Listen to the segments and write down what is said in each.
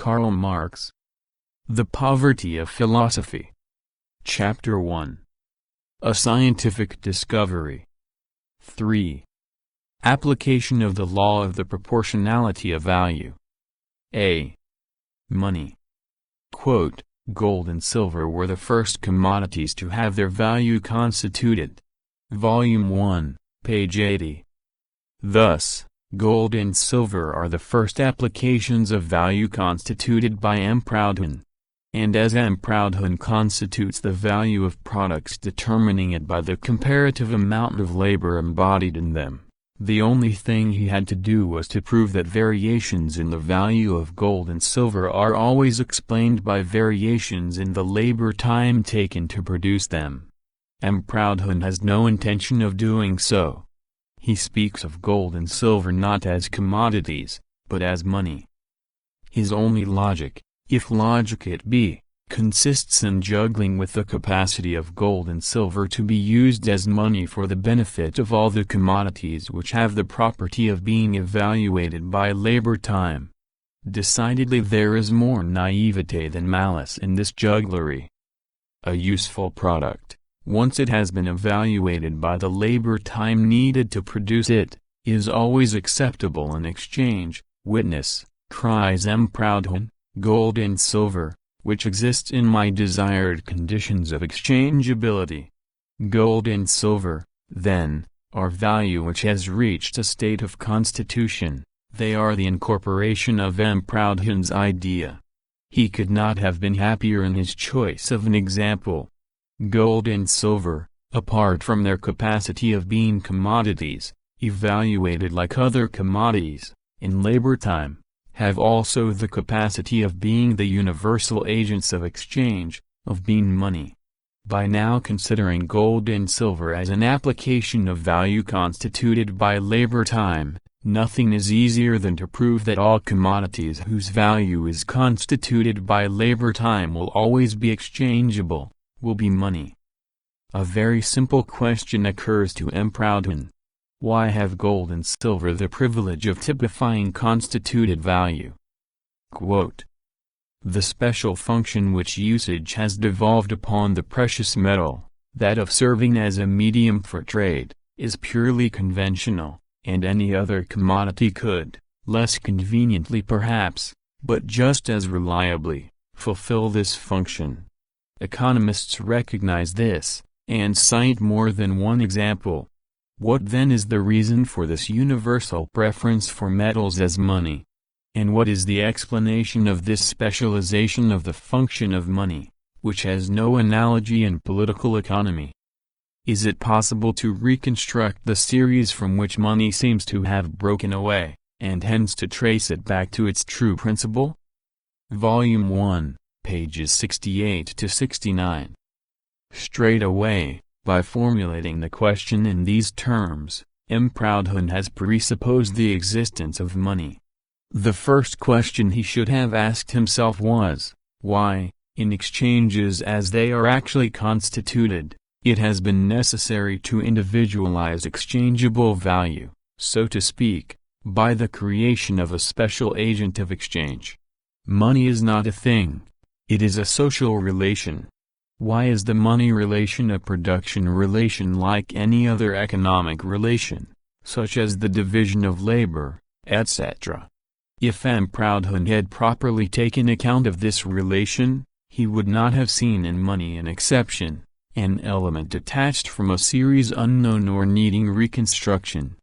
Karl Marx. The Poverty of Philosophy. Chapter 1. A Scientific Discovery. 3. Application of the law of the proportionality of value. A. Money. Quote, "Gold and silver were the first commodities to have their value constituted." Volume 1, page 80. Thus, gold and silver are the first applications of value constituted by M. Proudhon. And as M. Proudhon constitutes the value of products, determining it by the comparative amount of labor embodied in them, the only thing he had to do was to prove that variations in the value of gold and silver are always explained by variations in the labor time taken to produce them. M. Proudhon has no intention of doing so. He speaks of gold and silver not as commodities, but as money. His only logic, if logic it be, consists in juggling with the capacity of gold and silver to be used as money for the benefit of all the commodities which have the property of being evaluated by labor time. Decidedly there is more naivete than malice in this jugglery. A useful product, once it has been evaluated by the labor time needed to produce it, is always acceptable in exchange. Witness, cries M. Proudhon, gold and silver, which exists in my desired conditions of exchangeability. Gold and silver, then, are value which has reached a state of constitution. They are the incorporation of M. Proudhon's idea. He could not have been happier in his choice of an example. Gold and silver, apart from their capacity of being commodities, evaluated like other commodities, in labor time, have also the capacity of being the universal agents of exchange, of being money. By now considering gold and silver as an application of value constituted by labor time, nothing is easier than to prove that all commodities whose value is constituted by labor time will always be exchangeable, will be money. A very simple question occurs to M. Proudhon. Why have gold and silver the privilege of typifying constituted value? Quote, "The special function which usage has devolved upon the precious metal, that of serving as a medium for trade, is purely conventional, and any other commodity could, less conveniently perhaps, but just as reliably, fulfill this function. Economists recognize this, and cite more than one example. What then is the reason for this universal preference for metals as money? And what is the explanation of this specialization of the function of money, which has no analogy in political economy? Is it possible to reconstruct the series from which money seems to have broken away, and hence to trace it back to its true principle?" Volume 1, pages 68 to 69. Straight away, by formulating the question in these terms, M. Proudhon has presupposed the existence of money. The first question he should have asked himself was, why, in exchanges as they are actually constituted, it has been necessary to individualize exchangeable value, so to speak, by the creation of a special agent of exchange. Money is not a thing. It is a social relation. Why is the money relation a production relation like any other economic relation, such as the division of labor, etc.? If M. Proudhon had properly taken account of this relation, he would not have seen in money an exception, an element detached from a series unknown or needing reconstruction.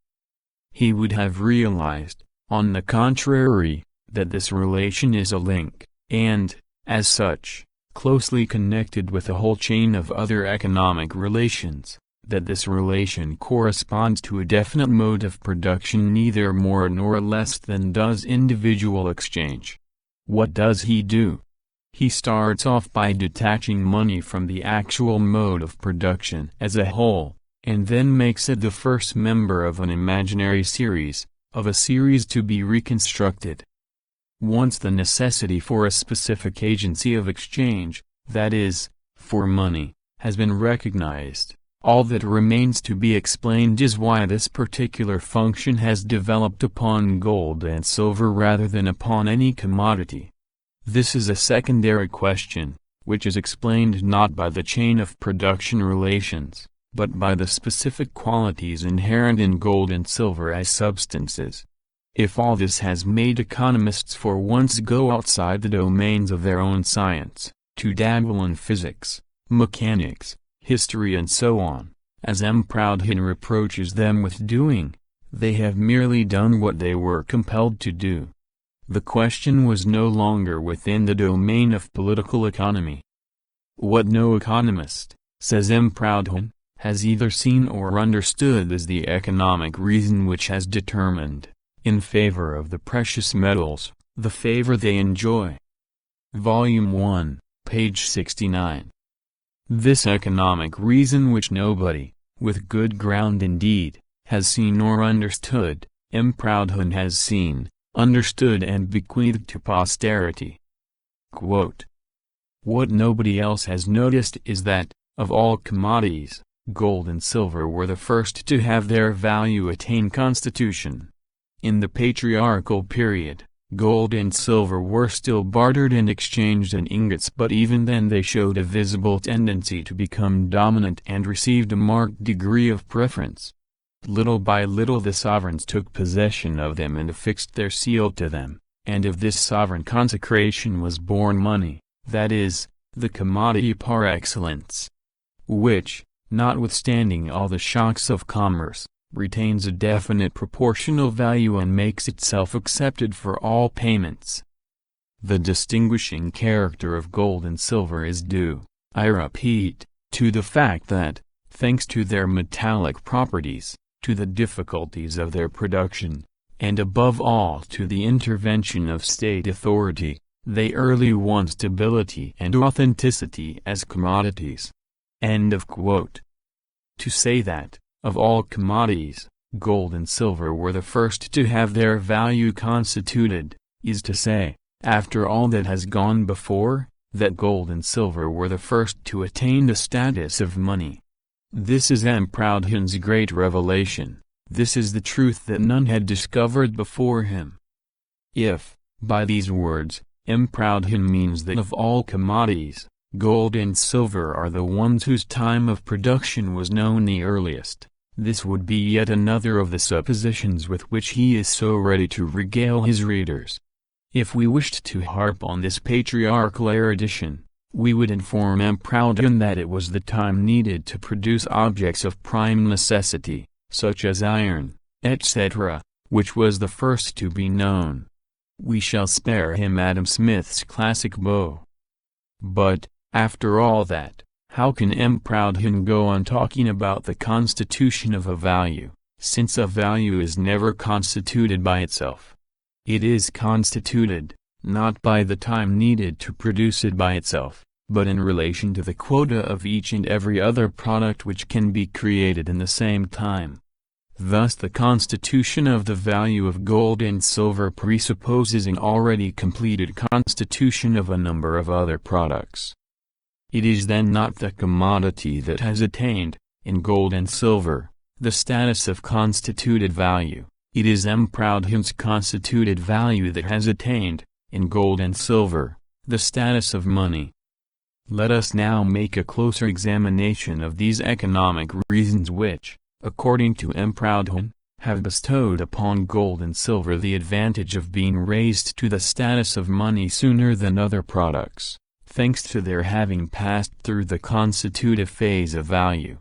He would have realized, on the contrary, that this relation is a link, and, as such, closely connected with a whole chain of other economic relations, that this relation corresponds to a definite mode of production neither more nor less than does individual exchange. What does he do? He starts off by detaching money from the actual mode of production as a whole, and then makes it the first member of an imaginary series, of a series to be reconstructed. Once the necessity for a specific agency of exchange, that is, for money, has been recognized, all that remains to be explained is why this particular function has developed upon gold and silver rather than upon any commodity. This is a secondary question, which is explained not by the chain of production relations, but by the specific qualities inherent in gold and silver as substances. If all this has made economists for once go outside the domains of their own science, to dabble in physics, mechanics, history and so on, as M. Proudhon reproaches them with doing, they have merely done what they were compelled to do. The question was no longer within the domain of political economy. What no economist, says M. Proudhon, has either seen or understood is the economic reason which has determined, in favor of the precious metals, the favor they enjoy. Volume 1, page 69. This economic reason which nobody, with good ground indeed, has seen or understood, M. Proudhon has seen, understood and bequeathed to posterity. Quote, "What nobody else has noticed is that, of all commodities, gold and silver were the first to have their value attain constitution. In the patriarchal period, gold and silver were still bartered and exchanged in ingots, but even then they showed a visible tendency to become dominant and received a marked degree of preference. Little by little the sovereigns took possession of them and affixed their seal to them, and of this sovereign consecration was born money, that is, the commodity par excellence, which, notwithstanding all the shocks of commerce, retains a definite proportional value and makes itself accepted for all payments. The distinguishing character of gold and silver is due, I repeat, to the fact that, thanks to their metallic properties, to the difficulties of their production, and above all to the intervention of state authority, they early won stability and authenticity as commodities." End of quote. To say that, of all commodities, gold and silver were the first to have their value constituted, is to say, after all that has gone before, that gold and silver were the first to attain the status of money. This is M. Proudhon's great revelation. This is the truth that none had discovered before him. If, by these words, M. Proudhon means that of all commodities, gold and silver are the ones whose time of production was known the earliest, this would be yet another of the suppositions with which he is so ready to regale his readers. If we wished to harp on this patriarchal erudition, we would inform M. Proudhon that it was the time needed to produce objects of prime necessity, such as iron, etc., which was the first to be known. We shall spare him Adam Smith's classic bow. But, after all that, how can M. Proudhon go on talking about the constitution of a value, since a value is never constituted by itself? It is constituted, not by the time needed to produce it by itself, but in relation to the quota of each and every other product which can be created in the same time. Thus the constitution of the value of gold and silver presupposes an already completed constitution of a number of other products. It is then not the commodity that has attained, in gold and silver, the status of constituted value, it is M. Proudhon's constituted value that has attained, in gold and silver, the status of money. Let us now make a closer examination of these economic reasons which, according to M. Proudhon, have bestowed upon gold and silver the advantage of being raised to the status of money sooner than other products, thanks to their having passed through the constitutive phase of value.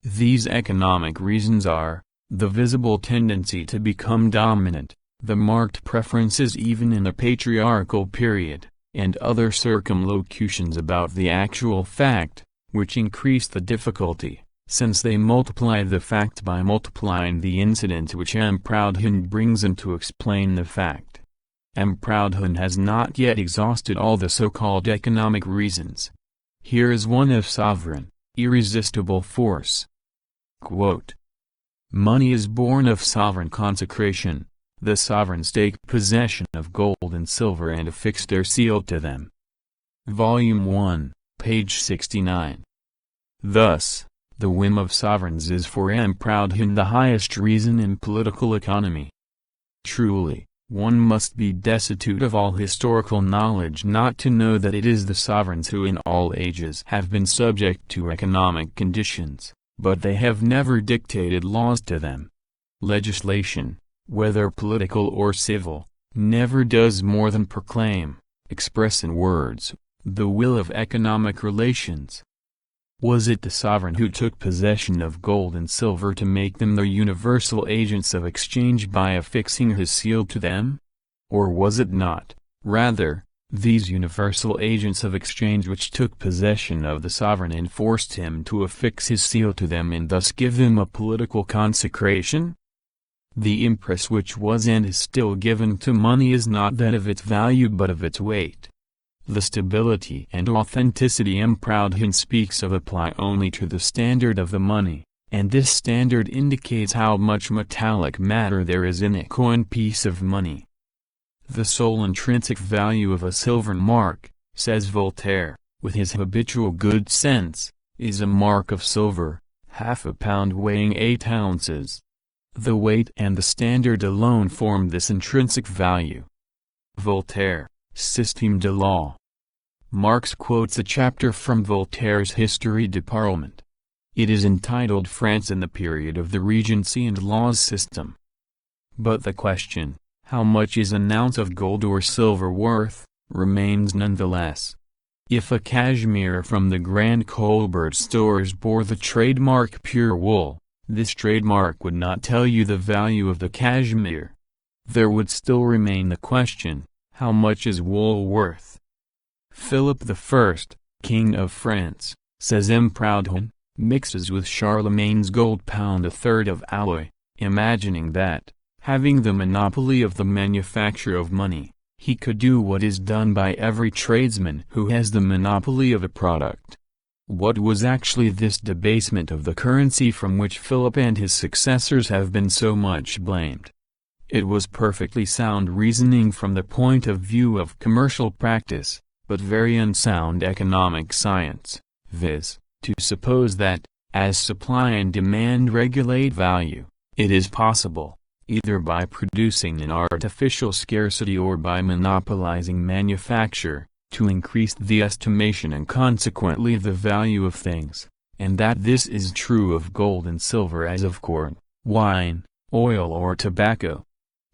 These economic reasons are, the visible tendency to become dominant, the marked preferences even in the patriarchal period, and other circumlocutions about the actual fact, which increase the difficulty, since they multiply the fact by multiplying the incident which M. Proudhon brings in to explain the fact. M. Proudhon has not yet exhausted all the so-called economic reasons. Here is one of sovereign, irresistible force. Quote, "Money is born of sovereign consecration. The sovereigns take possession of gold and silver and affix their seal to them." Volume 1, page 69. Thus, the whim of sovereigns is for M. Proudhon the highest reason in political economy. Truly, One must be destitute of all historical knowledge not to know that it is the sovereigns who in all ages have been subject to economic conditions, but they have never dictated laws to them. Legislation, whether political or civil, never does more than proclaim, express in words, the will of economic relations. Was it the sovereign who took possession of gold and silver to make them the universal agents of exchange by affixing his seal to them? Or was it not, rather, these universal agents of exchange which took possession of the sovereign and forced him to affix his seal to them and thus give them a political consecration? The impress which was and is still given to money is not that of its value but of its weight. The stability and authenticity Proudhon speaks of apply only to the standard of the money, and this standard indicates how much metallic matter there is in a coin piece of money. The sole intrinsic value of a silver mark, says Voltaire, with his habitual good sense, is a mark of silver, half a pound weighing 8 ounces. The weight and the standard alone form this intrinsic value. Voltaire, Système de Law. Marx quotes a chapter from Voltaire's History du Parlement. It is entitled France in the Period of the Regency and Laws System. But the question, how much is an ounce of gold or silver worth, remains nonetheless. If a cashmere from the Grand Colbert stores bore the trademark pure wool, this trademark would not tell you the value of the cashmere. There would still remain the question, how much is wool worth? Philip I, King of France, says Proudhon, mixes with Charlemagne's gold pound a third of alloy, imagining that, having the monopoly of the manufacture of money, he could do what is done by every tradesman who has the monopoly of a product. What was actually this debasement of the currency from which Philip and his successors have been so much blamed? It was perfectly sound reasoning from the point of view of commercial practice, but very unsound economic science, viz., to suppose that, as supply and demand regulate value, it is possible, either by producing an artificial scarcity or by monopolizing manufacture, to increase the estimation and consequently the value of things, and that this is true of gold and silver as of corn, wine, oil or tobacco.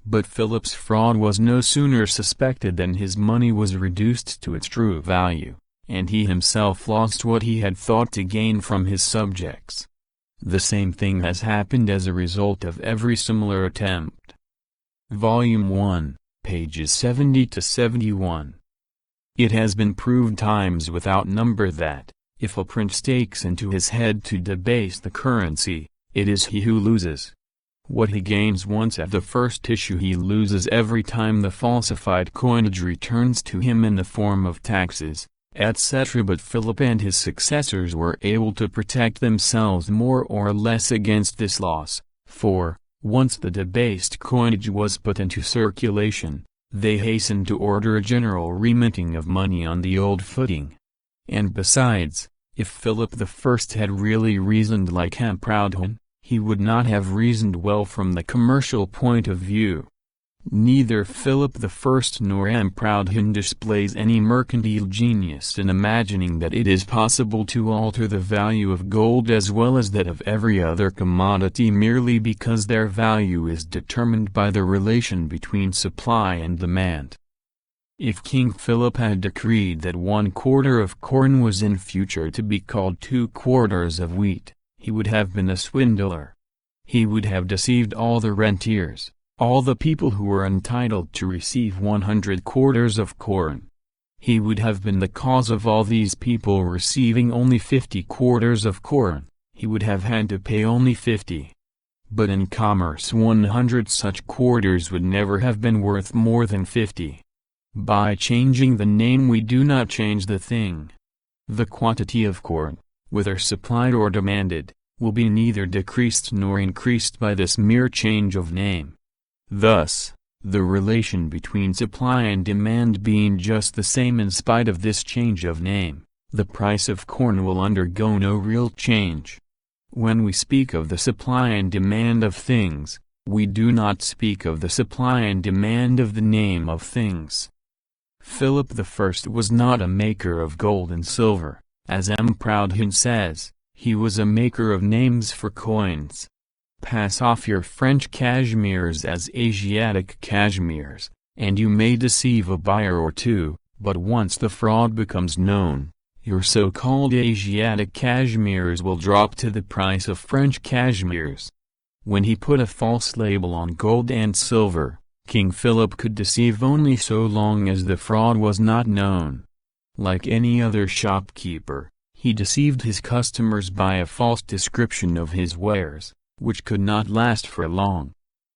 But Philip's fraud was no sooner suspected than his money was reduced to its true value, and he himself lost what he had thought to gain from his subjects. The same thing has happened as a result of every similar attempt. Volume 1, pages 70 to 71. It has been proved times without number that, if a prince takes into his head to debase the currency, it is he who loses. What he gains once at the first issue he loses every time the falsified coinage returns to him in the form of taxes, etc. But Philip and his successors were able to protect themselves more or less against this loss, for, once the debased coinage was put into circulation, they hastened to order a general reminting of money on the old footing. And besides, if Philip I had really reasoned like Proudhon, he would not have reasoned well from the commercial point of view. Neither Philip I nor Proudhon displays any mercantile genius in imagining that it is possible to alter the value of gold as well as that of every other commodity merely because their value is determined by the relation between supply and demand. If King Philip had decreed that 1/4 of corn was in future to be called 2/4 of wheat, he would have been a swindler. He would have deceived all the rentiers, all the people who were entitled to receive 100/4 of corn. He would have been the cause of all these people receiving only 50/4 of corn. He would have had to pay only 50. But in commerce 100 such quarters would never have been worth more than 50. By changing the name we do not change the thing. The quantity of corn, whether supplied or demanded, will be neither decreased nor increased by this mere change of name. Thus, the relation between supply and demand being just the same in spite of this change of name, the price of corn will undergo no real change. When we speak of the supply and demand of things, We do not speak of the supply and demand of the name of things. Philip I was not a maker of gold and silver, as M. Proudhon says, he was a maker of names for coins. Pass off your French cashmeres as Asiatic cashmeres, and you may deceive a buyer or two, but once the fraud becomes known, your so-called Asiatic cashmeres will drop to the price of French cashmeres. When he put a false label on gold and silver, King Philip could deceive only so long as the fraud was not known. Like any other shopkeeper, he deceived his customers by a false description of his wares, which could not last for long.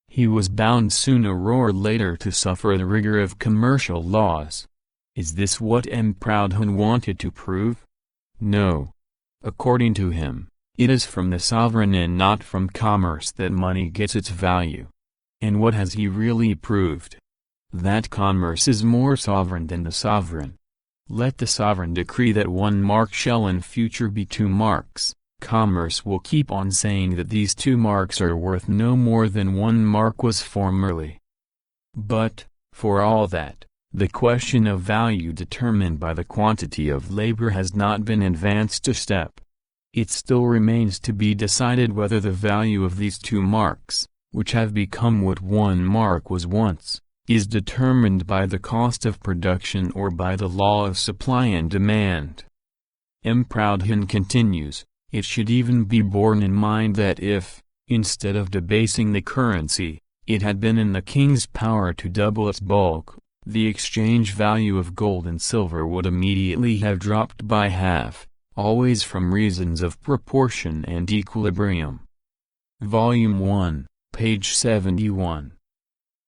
He was bound sooner or later to suffer the rigor of commercial laws. Is this what M. Proudhon wanted to prove? No. According to him, it is from the sovereign and not from commerce that money gets its value. And what has he really proved? That commerce is more sovereign than the sovereign. Let the sovereign decree that 1 mark shall in future be 2 marks, commerce will keep on saying that these 2 marks are worth no more than 1 mark was formerly. But, for all that, the question of value determined by the quantity of labor has not been advanced a step. It still remains to be decided whether the value of these 2 marks, which have become what 1 mark was once, is determined by the cost of production or by the law of supply and demand. M. Proudhon continues, it should even be borne in mind that if, instead of debasing the currency, it had been in the king's power to double its bulk, the exchange value of gold and silver would immediately have dropped by half, always from reasons of proportion and equilibrium. Volume 1, page 71.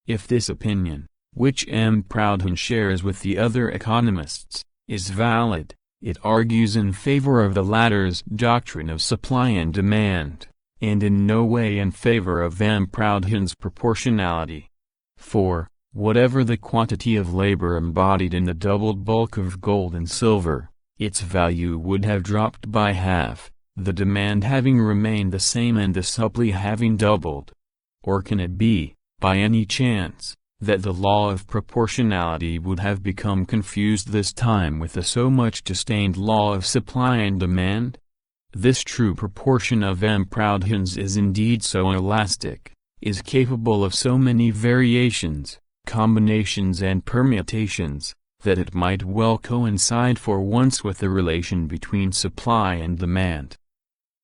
If this opinion, which M. Proudhon shares with the other economists, is valid, it argues in favor of the latter's doctrine of supply and demand, and in no way in favor of M. Proudhon's proportionality. For, whatever the quantity of labor embodied in the doubled bulk of gold and silver, its value would have dropped by half, the demand having remained the same and the supply having doubled. Or can it be, by any chance, that the law of proportionality would have become confused this time with the so much disdained law of supply and demand? This true proportion of M. Proudhon's is indeed so elastic, is capable of so many variations, combinations and permutations, that it might well coincide for once with the relation between supply and demand.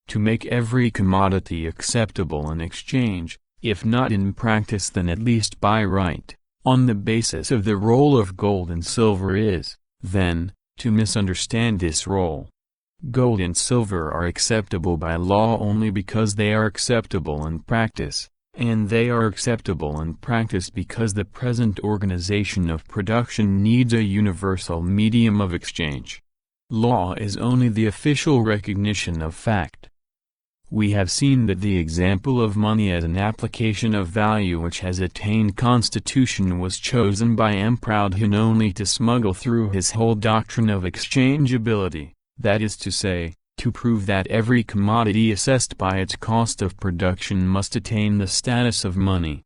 To make every commodity acceptable in exchange, if not in practice then at least by right, on the basis of the role of gold and silver is, then, to misunderstand this role. Gold and silver are acceptable by law only because they are acceptable in practice, and they are acceptable in practice because the present organization of production needs a universal medium of exchange. Law is only the official recognition of fact. We have seen that the example of money as an application of value which has attained constitution was chosen by M. Proudhon only to smuggle through his whole doctrine of exchangeability, that is to say, to prove that every commodity assessed by its cost of production must attain the status of money.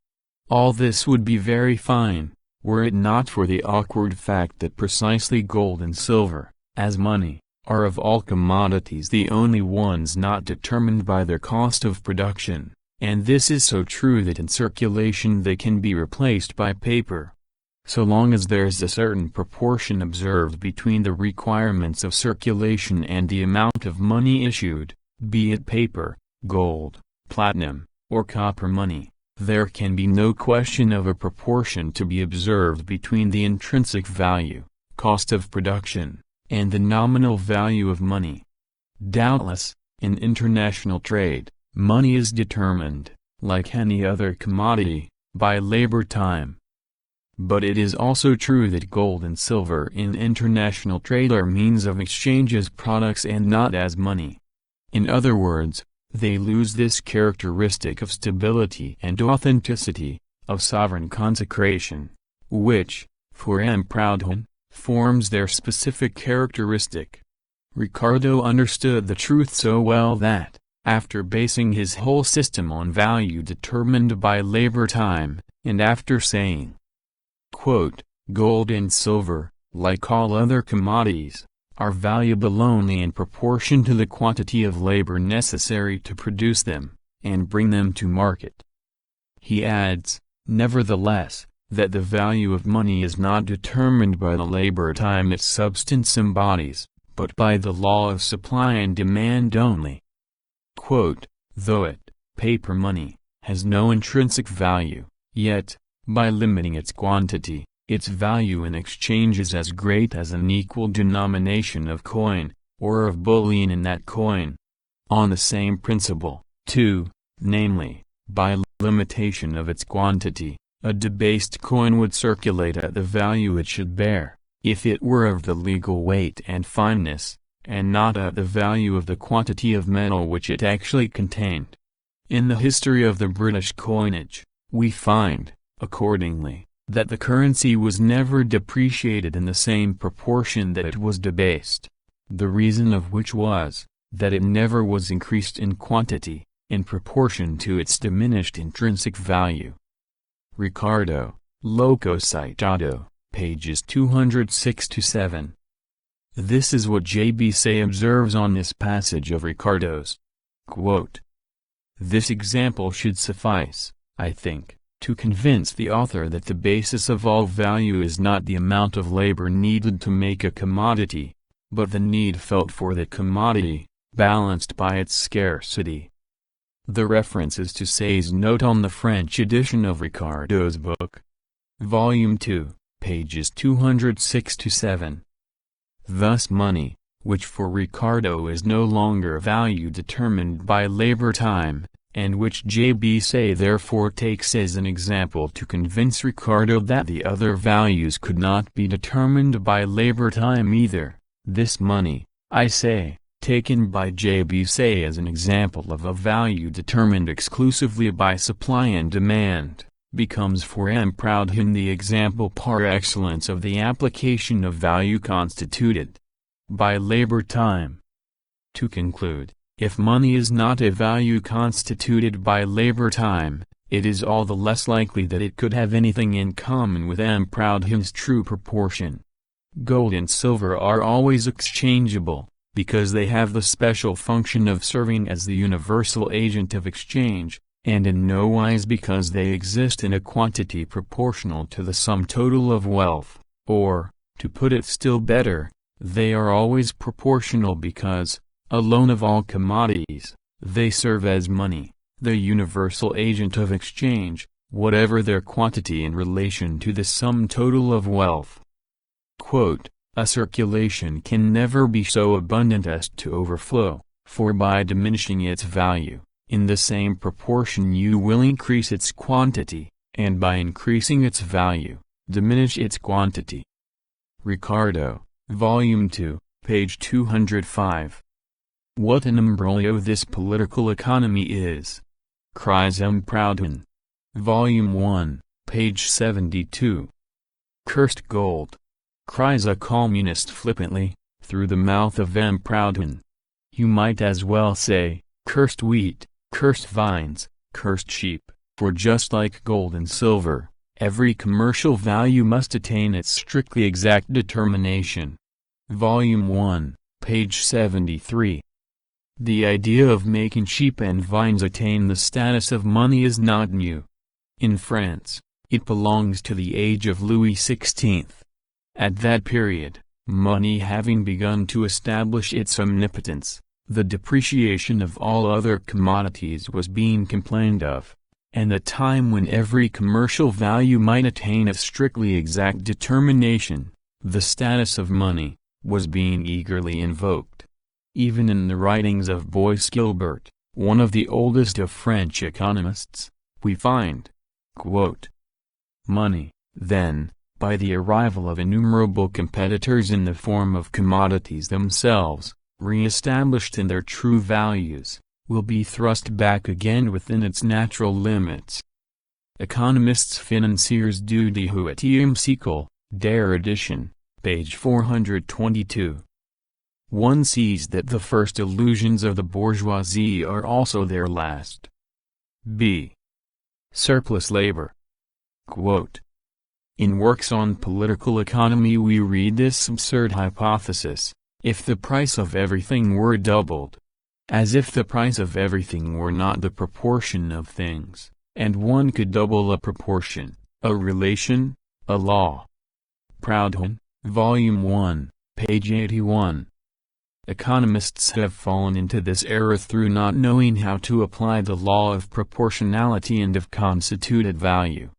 All this would be very fine, were it not for the awkward fact that precisely gold and silver, as money, are of all commodities the only ones not determined by their cost of production, and this is so true that in circulation they can be replaced by paper. So long as there is a certain proportion observed between the requirements of circulation and the amount of money issued, be it paper, gold, platinum, or copper money, there can be no question of a proportion to be observed between the intrinsic value, cost of production, and the nominal value of money. Doubtless, in international trade, money is determined, like any other commodity, by labor time. But it is also true that gold and silver in international trade are means of exchange as products and not as money. In other words, they lose this characteristic of stability and authenticity, of sovereign consecration, which, for M. Proudhon, forms their specific characteristic. Ricardo understood the truth so well that, after basing his whole system on value determined by labor time, and after saying, quote, "Gold and silver, like all other commodities, are valuable only in proportion to the quantity of labor necessary to produce them, and bring them to market." He adds, nevertheless, that the value of money is not determined by the labor time its substance embodies, but by the law of supply and demand only. Quote, "Though it, paper money, has no intrinsic value, yet, by limiting its quantity, its value in exchange is as great as an equal denomination of coin, or of bullion in that coin. On the same principle, too, namely, by limitation of its quantity, a debased coin would circulate at the value it should bear, if it were of the legal weight and fineness, and not at the value of the quantity of metal which it actually contained." In the history of the British coinage, we find, accordingly, that the currency was never depreciated in the same proportion that it was debased, the reason of which was, that it never was increased in quantity, in proportion to its diminished intrinsic value. Ricardo, Loco Citado, pages 206–7. This is what J.B. Say observes on this passage of Ricardo's. Quote, "This example should suffice, I think, to convince the author that the basis of all value is not the amount of labor needed to make a commodity, but the need felt for that commodity, balanced by its scarcity." The reference is to Say's note on the French edition of Ricardo's book. Volume 2, pages 206–7. Thus money, which for Ricardo is no longer value determined by labor time, and which J.B. Say therefore takes as an example to convince Ricardo that the other values could not be determined by labor time either, this money, I say, taken by J.B. Say as an example of a value determined exclusively by supply and demand, becomes for M. Proudhon the example par excellence of the application of value constituted by labor time. To conclude, if money is not a value constituted by labor time, it is all the less likely that it could have anything in common with M. Proudhon's true proportion. Gold and silver are always exchangeable, because they have the special function of serving as the universal agent of exchange, and in no wise because they exist in a quantity proportional to the sum total of wealth, or, to put it still better, they are always proportional because, alone of all commodities, they serve as money, the universal agent of exchange, whatever their quantity in relation to the sum total of wealth. Quote, "A circulation can never be so abundant as to overflow, for by diminishing its value, in the same proportion you will increase its quantity, and by increasing its value, diminish its quantity." Ricardo, Volume 2, page 205. "What an imbroglio this political economy is!" cries M. Proudhon. Volume 1, page 72. "Cursed gold!" cries a communist flippantly, through the mouth of M. Proudhon. You might as well say, cursed wheat, cursed vines, cursed sheep, for just like gold and silver, every commercial value must attain its strictly exact determination. Volume 1, page 73. The idea of making sheep and vines attain the status of money is not new. In France, it belongs to the age of Louis XVI. At that period, money having begun to establish its omnipotence, the depreciation of all other commodities was being complained of, and the time when every commercial value might attain a strictly exact determination, the status of money, was being eagerly invoked. Even in the writings of Bois Gilbert, one of the oldest of French economists, we find, quote, "Money, then, by the arrival of innumerable competitors in the form of commodities themselves, re-established in their true values, will be thrust back again within its natural limits." Economists Financiers du XVIIIe siècle, Der edition, page 422. one sees that the first illusions of the bourgeoisie are also their last. b. Surplus labor. Quote. In works on political economy we read this absurd hypothesis: if the price of everything were doubled. As if the price of everything were not the proportion of things, and one could double a proportion, a relation, a law. Proudhon, Volume 1, page 81. Economists have fallen into this error through not knowing how to apply the law of proportionality and of constituted value.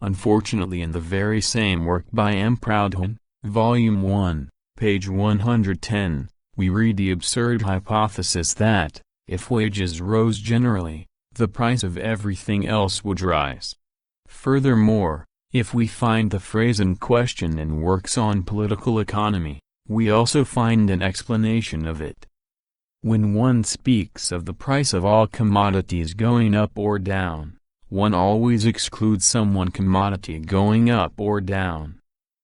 Unfortunately, in the very same work by M. Proudhon, Volume 1, page 110, we read the absurd hypothesis that, if wages rose generally, the price of everything else would rise. Furthermore, if we find the phrase in question in works on political economy, we also find an explanation of it. When one speaks of the price of all commodities going up or down, one always excludes some one commodity going up or down.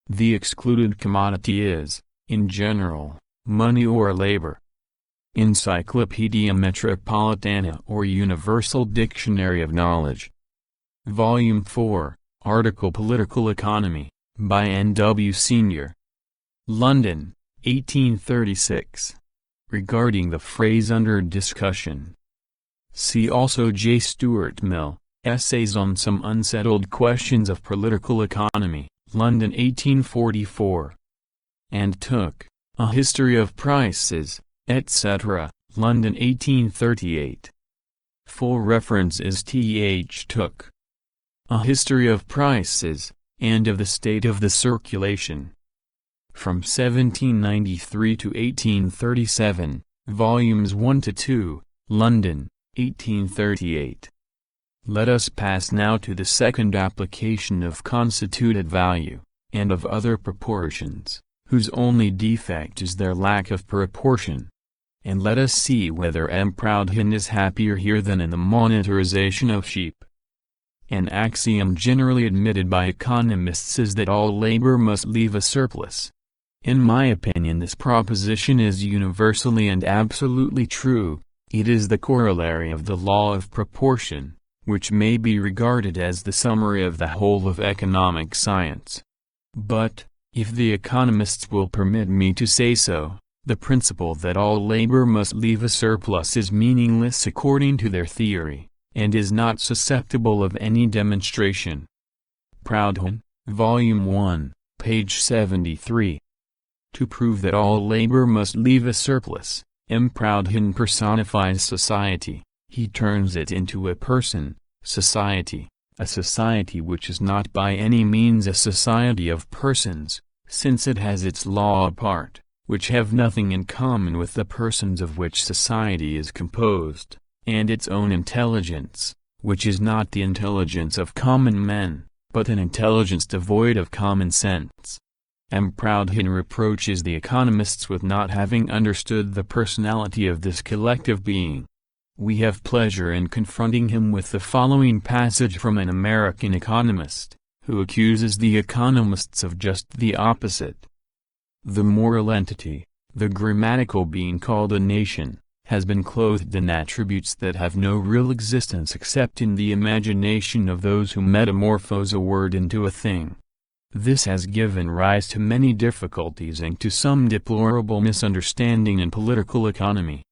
The excluded commodity is, in general, money or labor. Encyclopaedia Metropolitana or Universal Dictionary of Knowledge. Volume 4, Article Political Economy, by N. W. Sr. London, 1836. Regarding the phrase under discussion. See also J. Stuart Mill, Essays on Some Unsettled Questions of Political Economy, London 1844. And Tooke, A History of Prices, etc., London 1838. Full reference is T. H. Tooke. A History of Prices, and of the State of the Circulation. From 1793 to 1837, Volumes 1 to 2, London, 1838. Let us pass now to the second application of constituted value, and of other proportions, whose only defect is their lack of proportion. And let us see whether M. Proudhon is happier here than in the monetarization of sheep. An axiom generally admitted by economists is that all labor must leave a surplus. In my opinion, this proposition is universally and absolutely true. It is the corollary of the law of proportion, which may be regarded as the summary of the whole of economic science. But, if the economists will permit me to say so, the principle that all labor must leave a surplus is meaningless according to their theory, and is not susceptible of any demonstration. Proudhon, Volume 1, page 73. To prove that all labor must leave a surplus, M. Proudhon personifies society. He turns it into a person, society, a society which is not by any means a society of persons, since it has its law apart, which have nothing in common with the persons of which society is composed, and its own intelligence, which is not the intelligence of common men, but an intelligence devoid of common sense. M. Proudhon reproaches the economists with not having understood the personality of this collective being. We have pleasure in confronting him with the following passage from an American economist, who accuses the economists of just the opposite. The moral entity, the grammatical being called a nation, has been clothed in attributes that have no real existence except in the imagination of those who metamorphose a word into a thing. This has given rise to many difficulties and to some deplorable misunderstanding in political economy.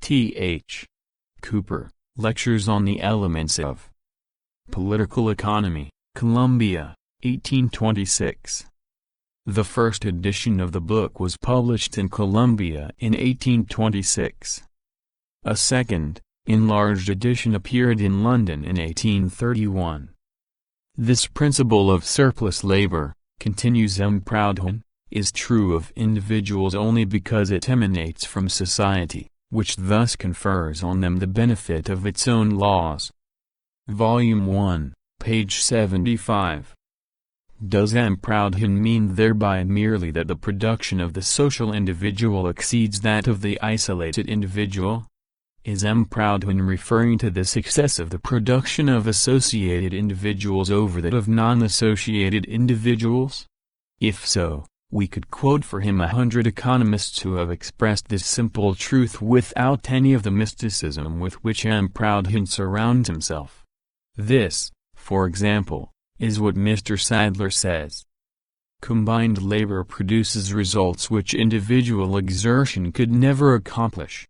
Th. Cooper, Lectures on the Elements of Political Economy, Columbia, 1826. The first edition of the book was published in Columbia in 1826. A second, enlarged edition appeared in London in 1831. This principle of surplus labor, continues M. Proudhon, is true of individuals only because it emanates from society, which thus confers on them the benefit of its own laws. Volume 1, page 75. Does M. Proudhon mean thereby merely that the production of the social individual exceeds that of the isolated individual? Is M. Proudhon referring to the success of the production of associated individuals over that of non-associated individuals? If so, We could quote for him 100 economists who have expressed this simple truth without any of the mysticism with which Proudhon surrounds himself. This, for example, is what Mr. Sadler says. Combined labor produces results which individual exertion could never accomplish.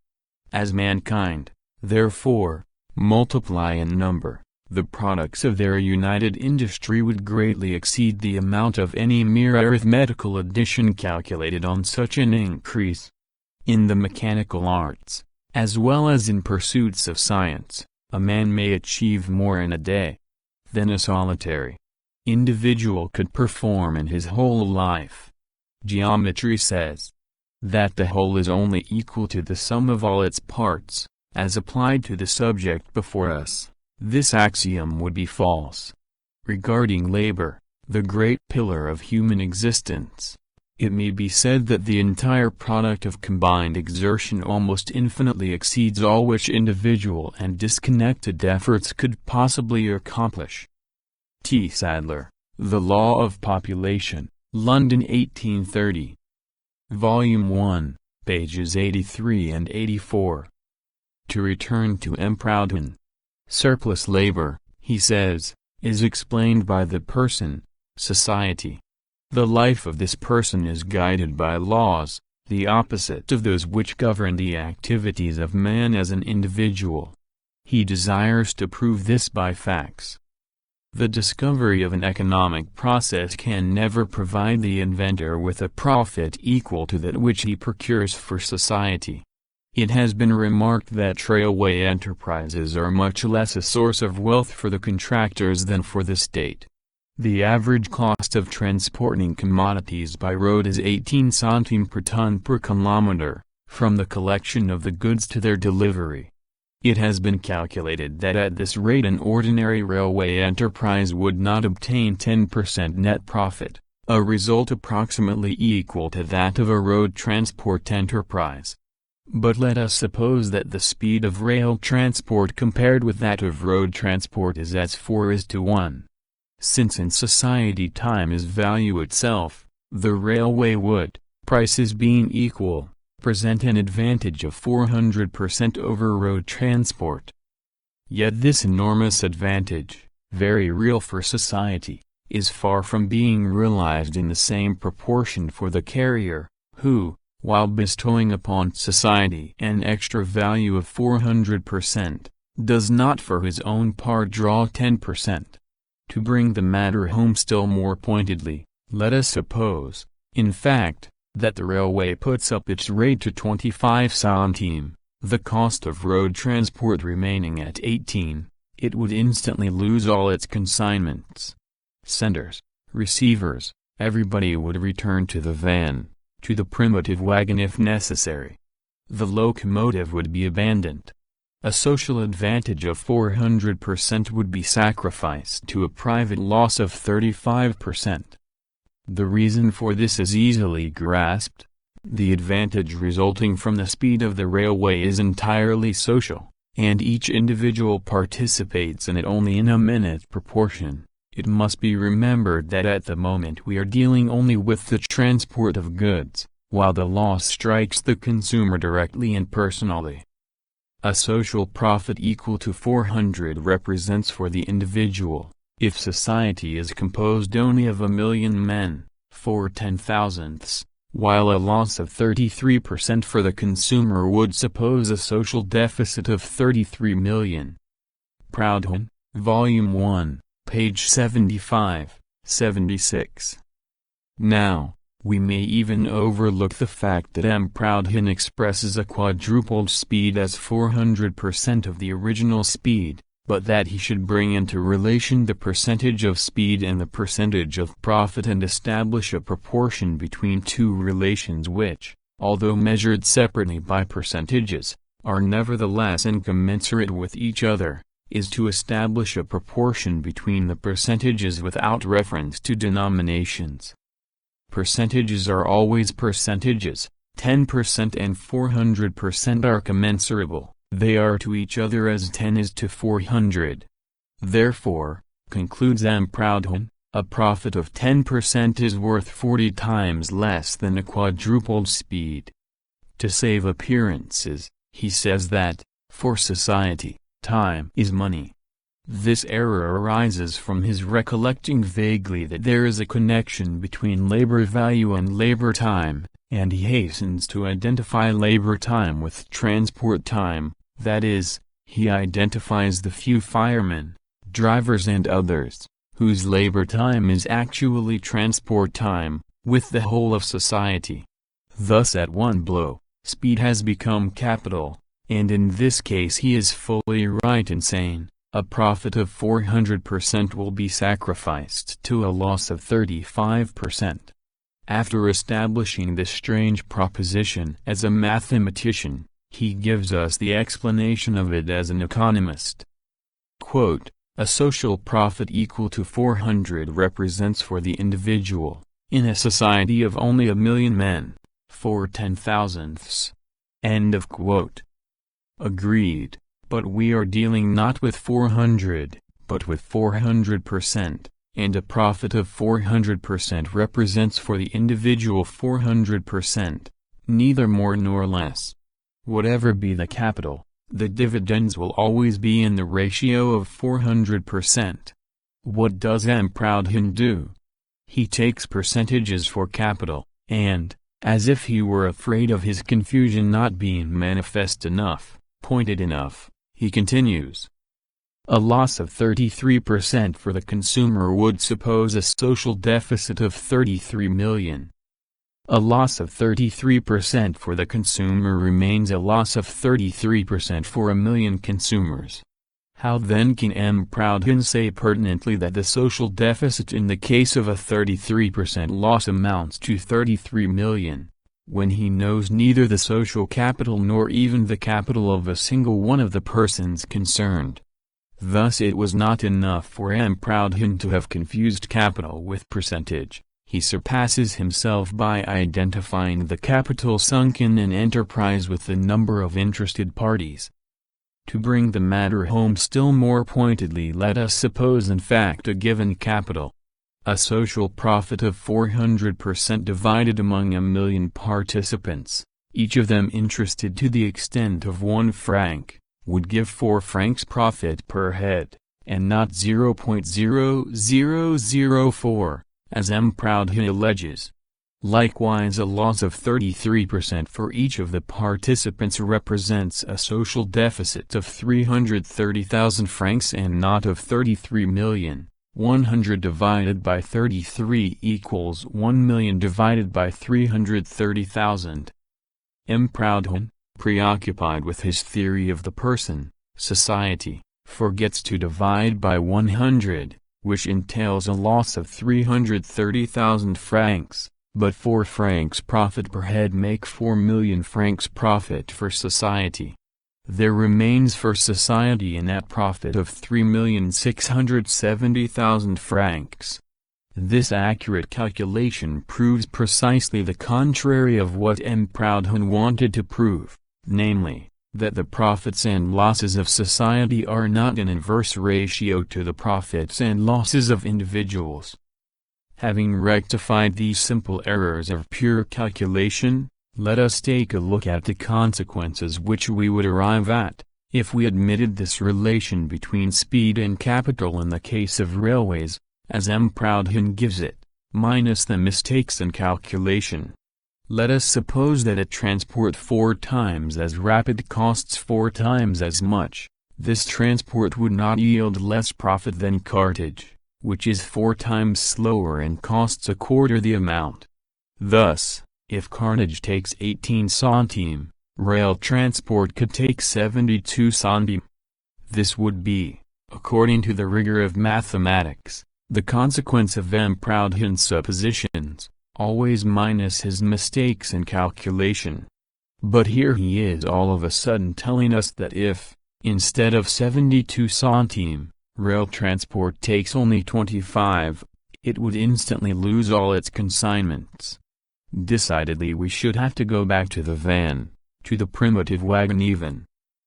As mankind, therefore, multiply in number, the products of their united industry would greatly exceed the amount of any mere arithmetical addition calculated on such an increase. In the mechanical arts, as well as in pursuits of science, a man may achieve more in a day than a solitary individual could perform in his whole life. Geometry says that the whole is only equal to the sum of all its parts, as applied to the subject before us. This axiom would be false. Regarding labor, the great pillar of human existence, it may be said that the entire product of combined exertion almost infinitely exceeds all which individual and disconnected efforts could possibly accomplish. T. Sadler, The Law of Population, London 1830. Volume 1, pages 83 and 84. To return to Proudhon. Surplus labor, he says, is explained by the person, society. The life of this person is guided by laws, the opposite of those which govern the activities of man as an individual. He desires to prove this by facts. The discovery of an economic process can never provide the inventor with a profit equal to that which he procures for society. It has been remarked that railway enterprises are much less a source of wealth for the contractors than for the state. The average cost of transporting commodities by road is 18 centimes per ton per kilometer, from the collection of the goods to their delivery. It has been calculated that at this rate an ordinary railway enterprise would not obtain 10% net profit, a result approximately equal to that of a road transport enterprise. But let us suppose that the speed of rail transport compared with that of road transport is as 4:1. Since in society time is value itself, the railway would, prices being equal, present an advantage of 400% over road transport. Yet this enormous advantage, very real for society, is far from being realized in the same proportion for the carrier, who, while bestowing upon society an extra value of 400%, does not for his own part draw 10%. To bring the matter home still more pointedly, let us suppose, in fact, that the railway puts up its rate to 25 centimes, the cost of road transport remaining at 18, it would instantly lose all its consignments. Senders, receivers, everybody would return to the van, to the primitive wagon if necessary. The locomotive would be abandoned. A social advantage of 400% would be sacrificed to a private loss of 35%. The reason for this is easily grasped. The advantage resulting from the speed of the railway is entirely social, and each individual participates in it only in a minute proportion. It must be remembered that at the moment we are dealing only with the transport of goods, while the loss strikes the consumer directly and personally. A social profit equal to 400 represents for the individual, if society is composed only of 1,000,000 men, 4/10,000ths, while a loss of 33% for the consumer would suppose a social deficit of 33 million. Proudhon, Volume 1, page 75, 76. Now, we may even overlook the fact that Proudhon expresses a quadrupled speed as 400% of the original speed, but that he should bring into relation the percentage of speed and the percentage of profit and establish a proportion between two relations which, although measured separately by percentages, are nevertheless incommensurate with each other, is to establish a proportion between the percentages without reference to denominations. Percentages are always percentages, 10% and 400% are commensurable, they are to each other as 10 is to 400. Therefore, concludes Proudhon, A profit of 10% is worth 40 times less than a quadrupled speed. To save appearances, he says that, for society, time is money. This error arises from his recollecting vaguely that there is a connection between labor value and labor time, and he hastens to identify labor time with transport time, that is, he identifies the few firemen, drivers and others, whose labor time is actually transport time, with the whole of society. Thus at one blow, speed has become capital, and in this case he is fully right in saying, a profit of 400% will be sacrificed to a loss of 35%. After establishing this strange proposition as a mathematician, he gives us the explanation of it as an economist. Quote, a social profit equal to 400 represents for the individual, in a society of only 1 million men, 4/10,000ths. End of quote. Agreed, but we are dealing not with 400, but with 400%, and a profit of 400% represents for the individual 400%, neither more nor less. Whatever be the capital, the dividends will always be in the ratio of 400%. What does M. Proudhon do? He takes percentages for capital, and, as if he were afraid of his confusion not being manifest enough, pointed enough, he continues. A loss of 33% for the consumer would suppose a social deficit of 33 million. A loss of 33% for the consumer remains a loss of 33% for 1 million consumers. How then can M. Proudhon say pertinently that the social deficit in the case of a 33% loss amounts to 33 million, when he knows neither the social capital nor even the capital of a single one of the persons concerned? Thus it was not enough for M. Proudhon to have confused capital with percentage. He surpasses himself by identifying the capital sunk in an enterprise with the number of interested parties. To bring the matter home still more pointedly, let us suppose in fact a given capital, a social profit of 400% divided among 1 million participants, each of them interested to the extent of 1 franc, would give 4 francs profit per head, and not 0.0004. As M. Proudhon alleges. Likewise a loss of 33% for each of the participants represents a social deficit of 330,000 francs and not of 33 million. 100 divided by 33 equals 1 million divided by 330,000. M. Proudhon, preoccupied with his theory of the person, society, forgets to divide by 100. Which entails a loss of 330,000 francs, but 4 francs profit per head make 4 million francs profit for society. There remains for society a net profit of 3,670,000 francs. This accurate calculation proves precisely the contrary of what M. Proudhon wanted to prove, namely, that the profits and losses of society are not in inverse ratio to the profits and losses of individuals. Having rectified these simple errors of pure calculation, let us take a look at the consequences which we would arrive at, if we admitted this relation between speed and capital in the case of railways, as M. Proudhon gives it, minus the mistakes in calculation. Let us suppose that a transport 4 times as rapid costs 4 times as much. This transport would not yield less profit than cartage, which is 4 times slower and costs 1/4 the amount. Thus, if cartage takes 18 centimes, rail transport could take 72 centimes. This would be, according to the rigor of mathematics, the consequence of M. Proudhon's suppositions, always minus his mistakes in calculation. But here he is all of a sudden telling us that if, instead of 72 centimes, rail transport takes only 25, it would instantly lose all its consignments. Decidedly we should have to go back to the van, to the primitive wagon even.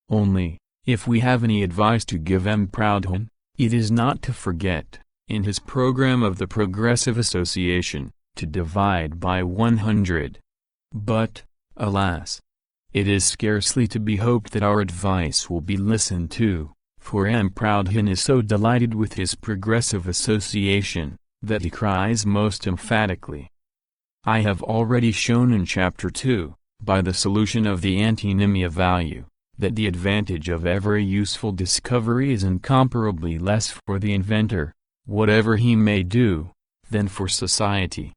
Only, if we have any advice to give M. Proudhon, it is not to forget, in his program of the Progressive Association, to divide by 100. But, alas, it is scarcely to be hoped that our advice will be listened to, for Proudhon is so delighted with his Progressive Association, that he cries most emphatically. I have already shown in Chapter 2, by the solution of the antinomy of value, that the advantage of every useful discovery is incomparably less for the inventor, whatever he may do, than for society.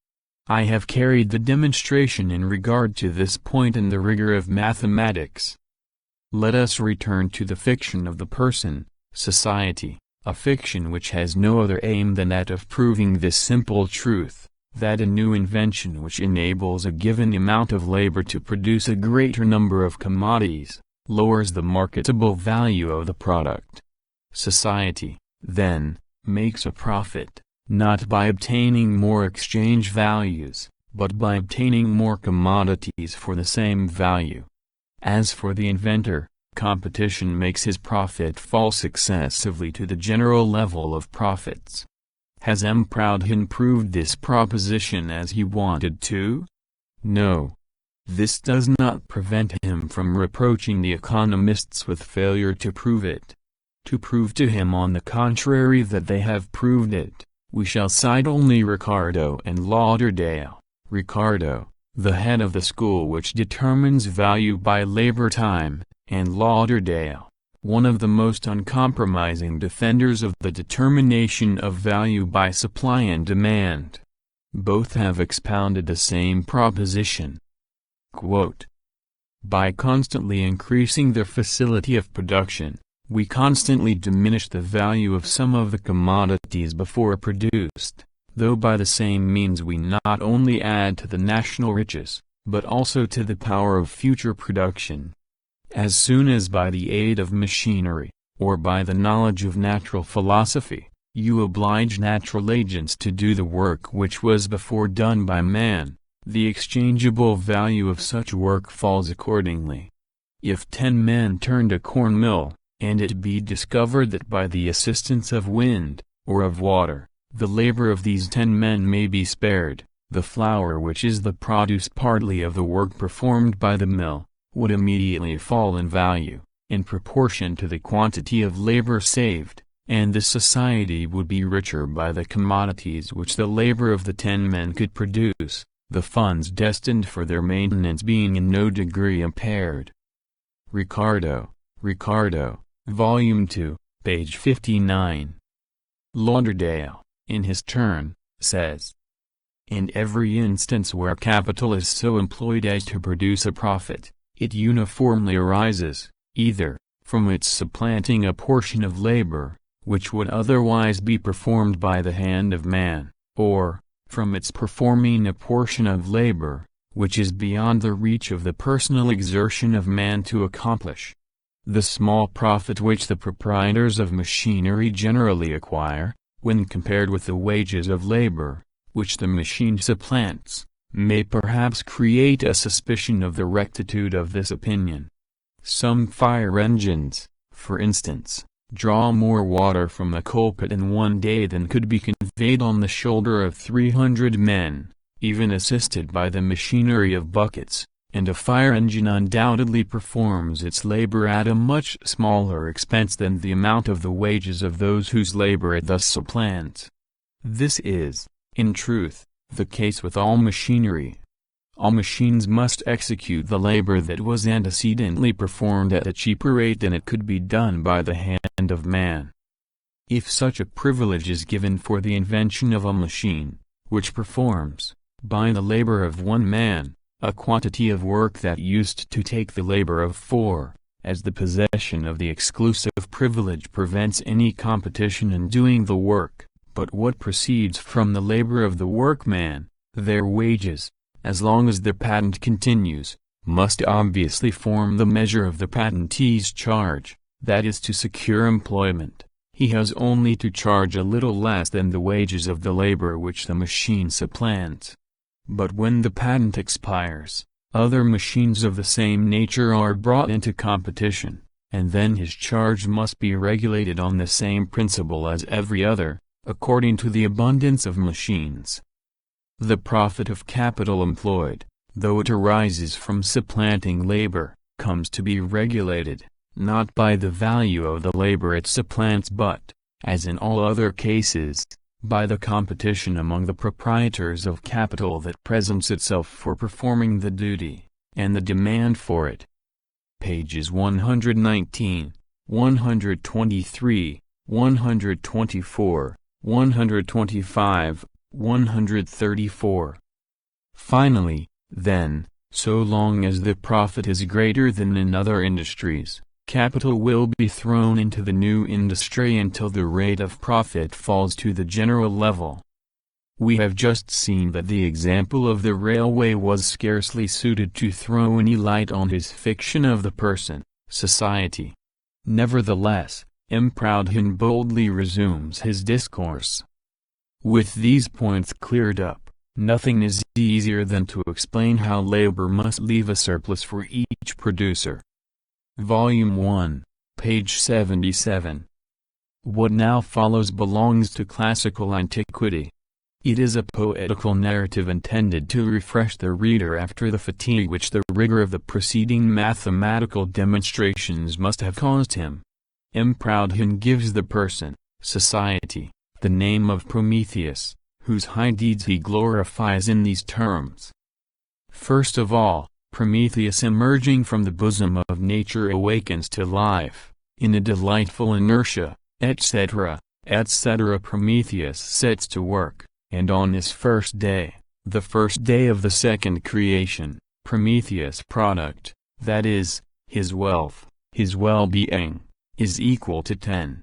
I have carried the demonstration in regard to this point in the rigor of mathematics. Let us return to the fiction of the person, society, a fiction which has no other aim than that of proving this simple truth, that a new invention which enables a given amount of labor to produce a greater number of commodities, lowers the marketable value of the product. Society, then, makes a profit, not by obtaining more exchange values, but by obtaining more commodities for the same value. As for the inventor, competition makes his profit fall successively to the general level of profits. Has Proudhon proved this proposition as he wanted to? No. This does not prevent him from reproaching the economists with failure to prove it. To prove to him on the contrary that they have proved it, we shall cite only Ricardo and Lauderdale. Ricardo, the head of the school which determines value by labor time, and Lauderdale, one of the most uncompromising defenders of the determination of value by supply and demand. Both have expounded the same proposition. Quote, by constantly increasing the facility of production, we constantly diminish the value of some of the commodities before produced, though by the same means we not only add to the national riches, but also to the power of future production. As soon as by the aid of machinery, or by the knowledge of natural philosophy, you oblige natural agents to do the work which was before done by man, the exchangeable value of such work falls accordingly. If 10 men turned a corn mill, and it be discovered that by the assistance of wind, or of water, the labor of these 10 men may be spared, the flour which is the produce partly of the work performed by the mill, would immediately fall in value, in proportion to the quantity of labor saved, and the society would be richer by the commodities which the labor of the 10 men could produce, the funds destined for their maintenance being in no degree impaired. Ricardo, Volume 2, page 59. Lauderdale, in his turn, says, in every instance where capital is so employed as to produce a profit, it uniformly arises, either, from its supplanting a portion of labor, which would otherwise be performed by the hand of man, or, from its performing a portion of labor, which is beyond the reach of the personal exertion of man to accomplish. The small profit which the proprietors of machinery generally acquire, when compared with the wages of labor, which the machine supplants, may perhaps create a suspicion of the rectitude of this opinion. Some fire engines, for instance, draw more water from the coal pit in one day than could be conveyed on the shoulder of 300 men, even assisted by the machinery of buckets, and a fire engine undoubtedly performs its labor at a much smaller expense than the amount of the wages of those whose labor it thus supplants. This is, in truth, the case with all machinery. All machines must execute the labor that was antecedently performed at a cheaper rate than it could be done by the hand of man. If such a privilege is given for the invention of a machine, which performs, by the labor of one man, a quantity of work that used to take the labor of 4, as the possession of the exclusive privilege prevents any competition in doing the work, but what proceeds from the labor of the workman, their wages, as long as the patent continues, must obviously form the measure of the patentee's charge, that is to secure employment. He has only to charge a little less than the wages of the labor which the machine supplants. But when the patent expires, other machines of the same nature are brought into competition, and then his charge must be regulated on the same principle as every other, according to the abundance of machines. The profit of capital employed, though it arises from supplanting labor, comes to be regulated, not by the value of the labor it supplants but, as in all other cases, by the competition among the proprietors of capital that presents itself for performing the duty, and the demand for it. Pages 119, 123, 124, 125, 134. Finally, then, so long as the profit is greater than in other industries, capital will be thrown into the new industry until the rate of profit falls to the general level. We have just seen that the example of the railway was scarcely suited to throw any light on his fiction of the person, society. Nevertheless, M. Proudhon boldly resumes his discourse. With these points cleared up, nothing is easier than to explain how labor must leave a surplus for each producer. Volume 1, page 77. What now follows belongs to classical antiquity. It is a poetical narrative intended to refresh the reader after the fatigue which the rigor of the preceding mathematical demonstrations must have caused him. M. Proudhon gives the person, society, the name of Prometheus, whose high deeds he glorifies in these terms. First of all, Prometheus emerging from the bosom of nature awakens to life, in a delightful inertia, etc., etc. Prometheus sets to work, and on his first day, the first day of the second creation, Prometheus' product, that is, his wealth, his well-being, is equal to 10.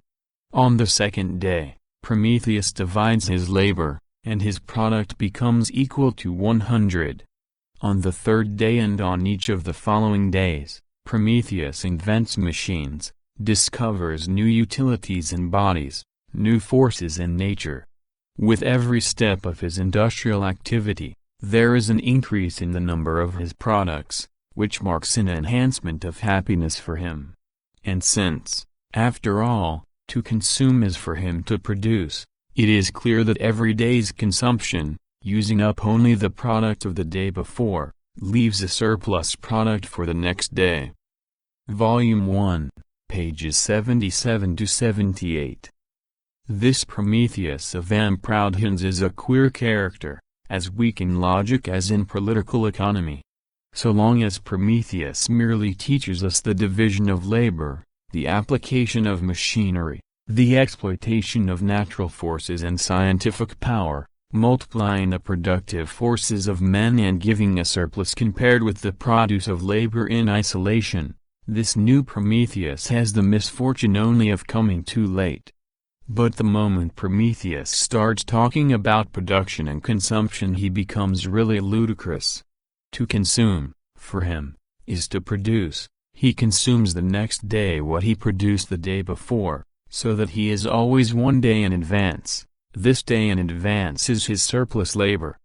On the second day, Prometheus divides his labor, and his product becomes equal to 100. On the third day and on each of the following days, Prometheus invents machines, discovers new utilities in bodies, new forces in nature. With every step of his industrial activity, there is an increase in the number of his products, which marks an enhancement of happiness for him. And since, after all, to consume is for him to produce, it is clear that every day's consumption, using up only the product of the day before, leaves a surplus product for the next day. Volume 1, pages 77 to 78. This Prometheus of M. Proudhon's is a queer character, as weak in logic as in political economy. So long as Prometheus merely teaches us the division of labor, the application of machinery, the exploitation of natural forces and scientific power, multiplying the productive forces of men and giving a surplus compared with the produce of labor in isolation, this new Prometheus has the misfortune only of coming too late. But the moment Prometheus starts talking about production and consumption he becomes really ludicrous. To consume, for him, is to produce. He consumes the next day what he produced the day before, so that he is always one day in advance. This day in advance is his surplus labor.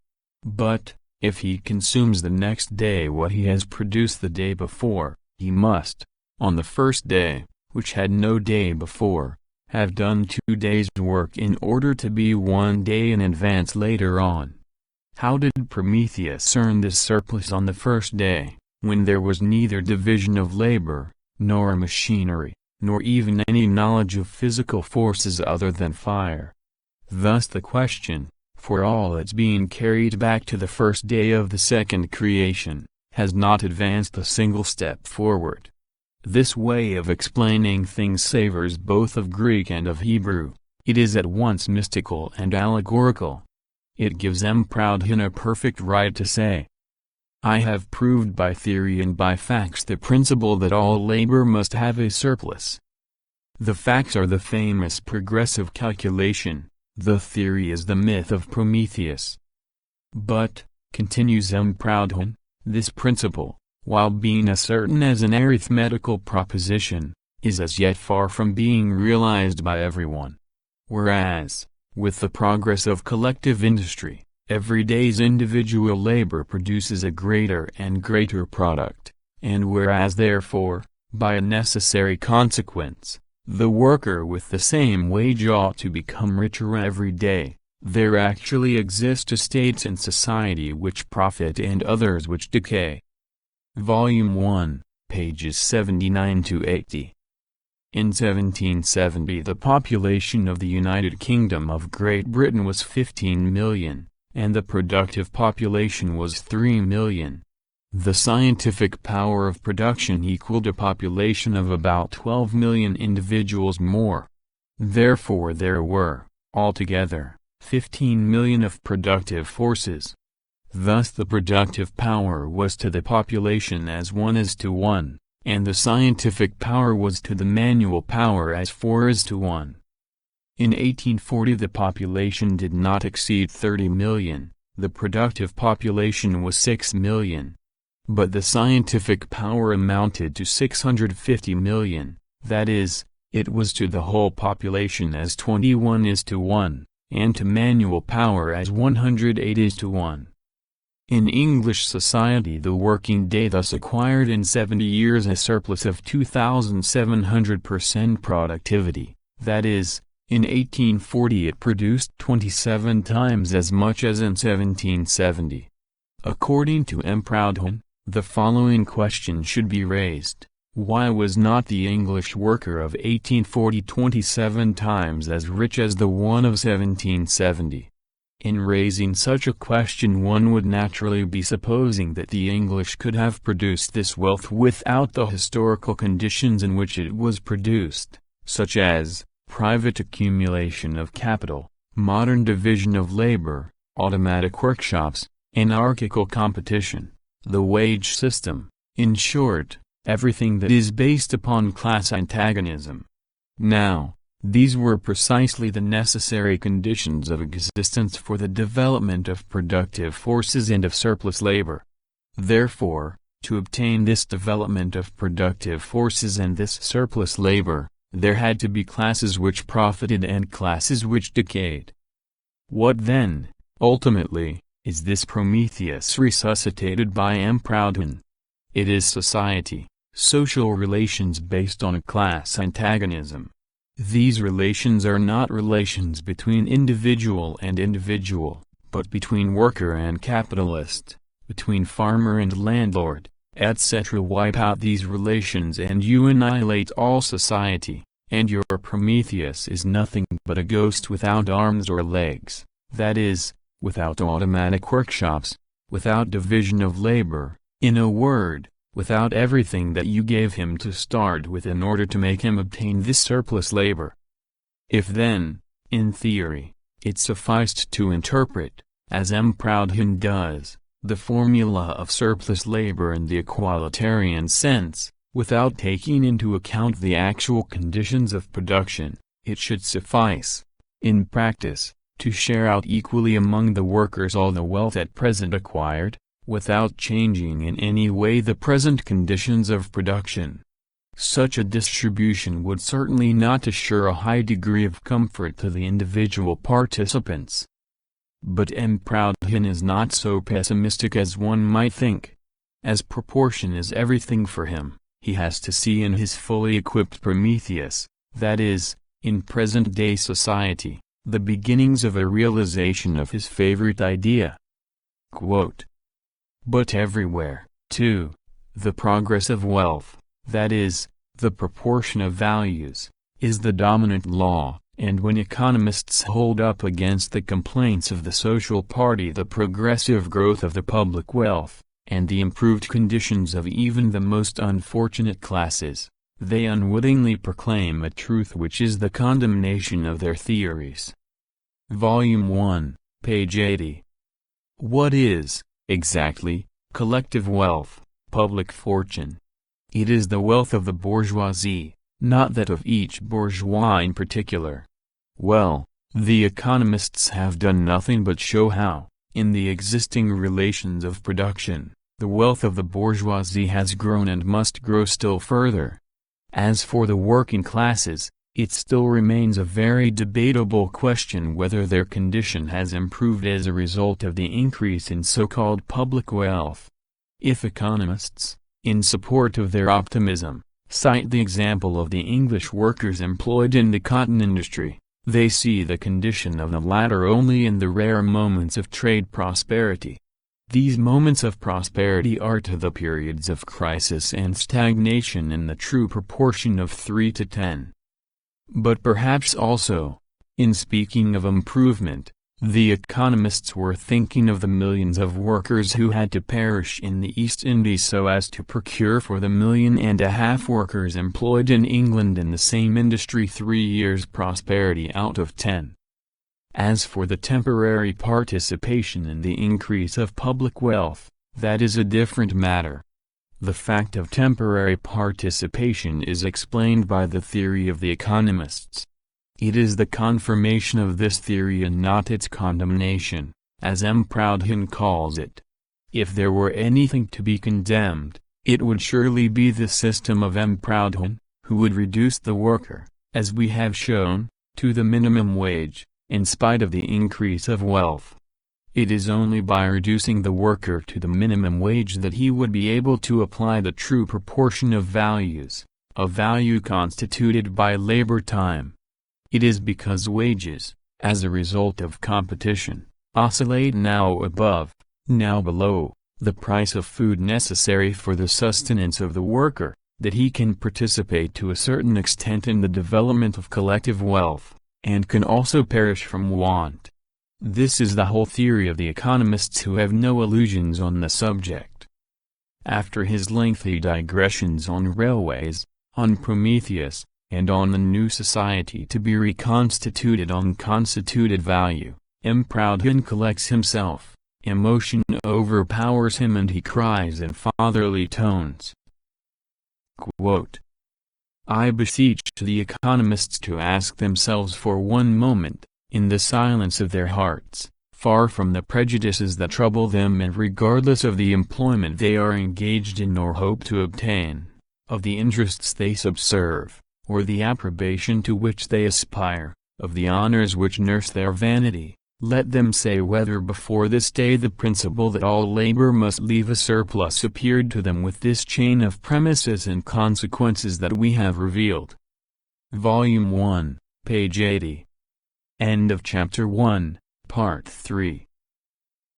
But, if he consumes the next day what he has produced the day before, he must, on the first day, which had no day before, have done 2 days' work in order to be 1 day in advance later on. How did Prometheus earn this surplus on the first day, when there was neither division of labor, nor machinery, nor even any knowledge of physical forces other than fire? Thus the question, for all its being carried back to the first day of the second creation, has not advanced a single step forward. This way of explaining things savors both of Greek and of Hebrew. It is at once mystical and allegorical. It gives M. Proudhon a perfect right to say, I have proved by theory and by facts the principle that all labor must have a surplus. The facts are the famous progressive calculation, the theory is the myth of Prometheus. But, continues M. Proudhon, this principle, while being as certain as an arithmetical proposition, is as yet far from being realized by everyone. Whereas, with the progress of collective industry, every day's individual labor produces a greater and greater product, and whereas therefore, by a necessary consequence, The worker with the same wage ought to become richer every day. There actually exist states in society which profit and others which decay. Volume 1, pages 79 to 80. In 1770 the population of the United Kingdom of Great Britain was 15 million, and the productive population was 3 million. The scientific power of production equaled a population of about 12 million individuals more. Therefore there were, altogether, 15 million of productive forces. Thus the productive power was to the population as 1 is to 1, and the scientific power was to the manual power as 4 is to 1. In 1840 the population did not exceed 30 million, the productive population was 6 million. But the scientific power amounted to 650 million, that is, it was to the whole population as 21 is to 1, and to manual power as 108 is to 1. In English society the working day thus acquired in 70 years a surplus of 2,700% productivity, that is, in 1840 it produced 27 times as much as in 1770. According to M. Proudhon, the following question should be raised: why was not the English worker of 1840 27 times as rich as the one of 1770? In raising such a question one would naturally be supposing that the English could have produced this wealth without the historical conditions in which it was produced, such as private accumulation of capital, modern division of labor, automatic workshops, anarchical competition, the wage system, in short, everything that is based upon class antagonism. Now, these were precisely the necessary conditions of existence for the development of productive forces and of surplus labor. Therefore, to obtain this development of productive forces and this surplus labor, there had to be classes which profited and classes which decayed. What then, ultimately, is this Prometheus resuscitated by M. Proudhon? It is society, social relations based on a class antagonism. These relations are not relations between individual and individual, but between worker and capitalist, between farmer and landlord, etc. Wipe out these relations and you annihilate all society, and your Prometheus is nothing but a ghost without arms or legs, that is, without automatic workshops, without division of labor, in a word, without everything that you gave him to start with in order to make him obtain this surplus labor. If then, in theory, it sufficed to interpret, as M. Proudhon does, the formula of surplus labor in the equalitarian sense, without taking into account the actual conditions of production, it should suffice, in practice, to share out equally among the workers all the wealth at present acquired, without changing in any way the present conditions of production. Such a distribution would certainly not assure a high degree of comfort to the individual participants. But M. Proudhon is not so pessimistic as one might think. As proportion is everything for him, he has to see in his fully equipped Prometheus, that is, in present-day society, the beginnings of a realization of his favorite idea. Quote, "But everywhere, too, the progress of wealth, that is, the proportion of values, is the dominant law, and when economists hold up against the complaints of the social party the progressive growth of the public wealth, and the improved conditions of even the most unfortunate classes, they unwittingly proclaim a truth which is the condemnation of their theories." Volume 1, page 80. What is, exactly, collective wealth, public fortune? It is the wealth of the bourgeoisie, not that of each bourgeois in particular. Well, the economists have done nothing but show how, in the existing relations of production, the wealth of the bourgeoisie has grown and must grow still further. As for the working classes, it still remains a very debatable question whether their condition has improved as a result of the increase in so-called public wealth. If economists, in support of their optimism, Cite the example of the English workers employed in the cotton industry. They see the condition of the latter only in the rare moments of trade prosperity. These moments of prosperity are to the periods of crisis and stagnation in the true proportion of 3 to 10. But perhaps also, in speaking of improvement, the economists were thinking of the millions of workers who had to perish in the East Indies so as to procure for the 1.5 million workers employed in England in the same industry 3 years' prosperity out of 10. As for the temporary participation in the increase of public wealth, that is a different matter. The fact of temporary participation is explained by the theory of the economists. It is the confirmation of this theory and not its condemnation, as M. Proudhon calls it. If there were anything to be condemned, it would surely be the system of M. Proudhon, who would reduce the worker, as we have shown, to the minimum wage, in spite of the increase of wealth. It is only by reducing the worker to the minimum wage that he would be able to apply the true proportion of values, a value constituted by labor time. It is because wages, as a result of competition, oscillate now above, now below, the price of food necessary for the sustenance of the worker, that he can participate to a certain extent in the development of collective wealth, and can also perish from want. This is the whole theory of the economists who have no illusions on the subject. After his lengthy digressions on railways, on Prometheus, and on the new society to be reconstituted on constituted value, M. Proudhon collects himself, emotion overpowers him and he cries in fatherly tones. Quote, I beseech the economists to ask themselves for one moment, in the silence of their hearts, far from the prejudices that trouble them and regardless of the employment they are engaged in or hope to obtain, of the interests they subserve, or the approbation to which they aspire, of the honors which nurse their vanity, let them say whether before this day the principle that all labor must leave a surplus appeared to them with this chain of premises and consequences that we have revealed. Volume 1, page 80. End of Chapter 1, Part 3.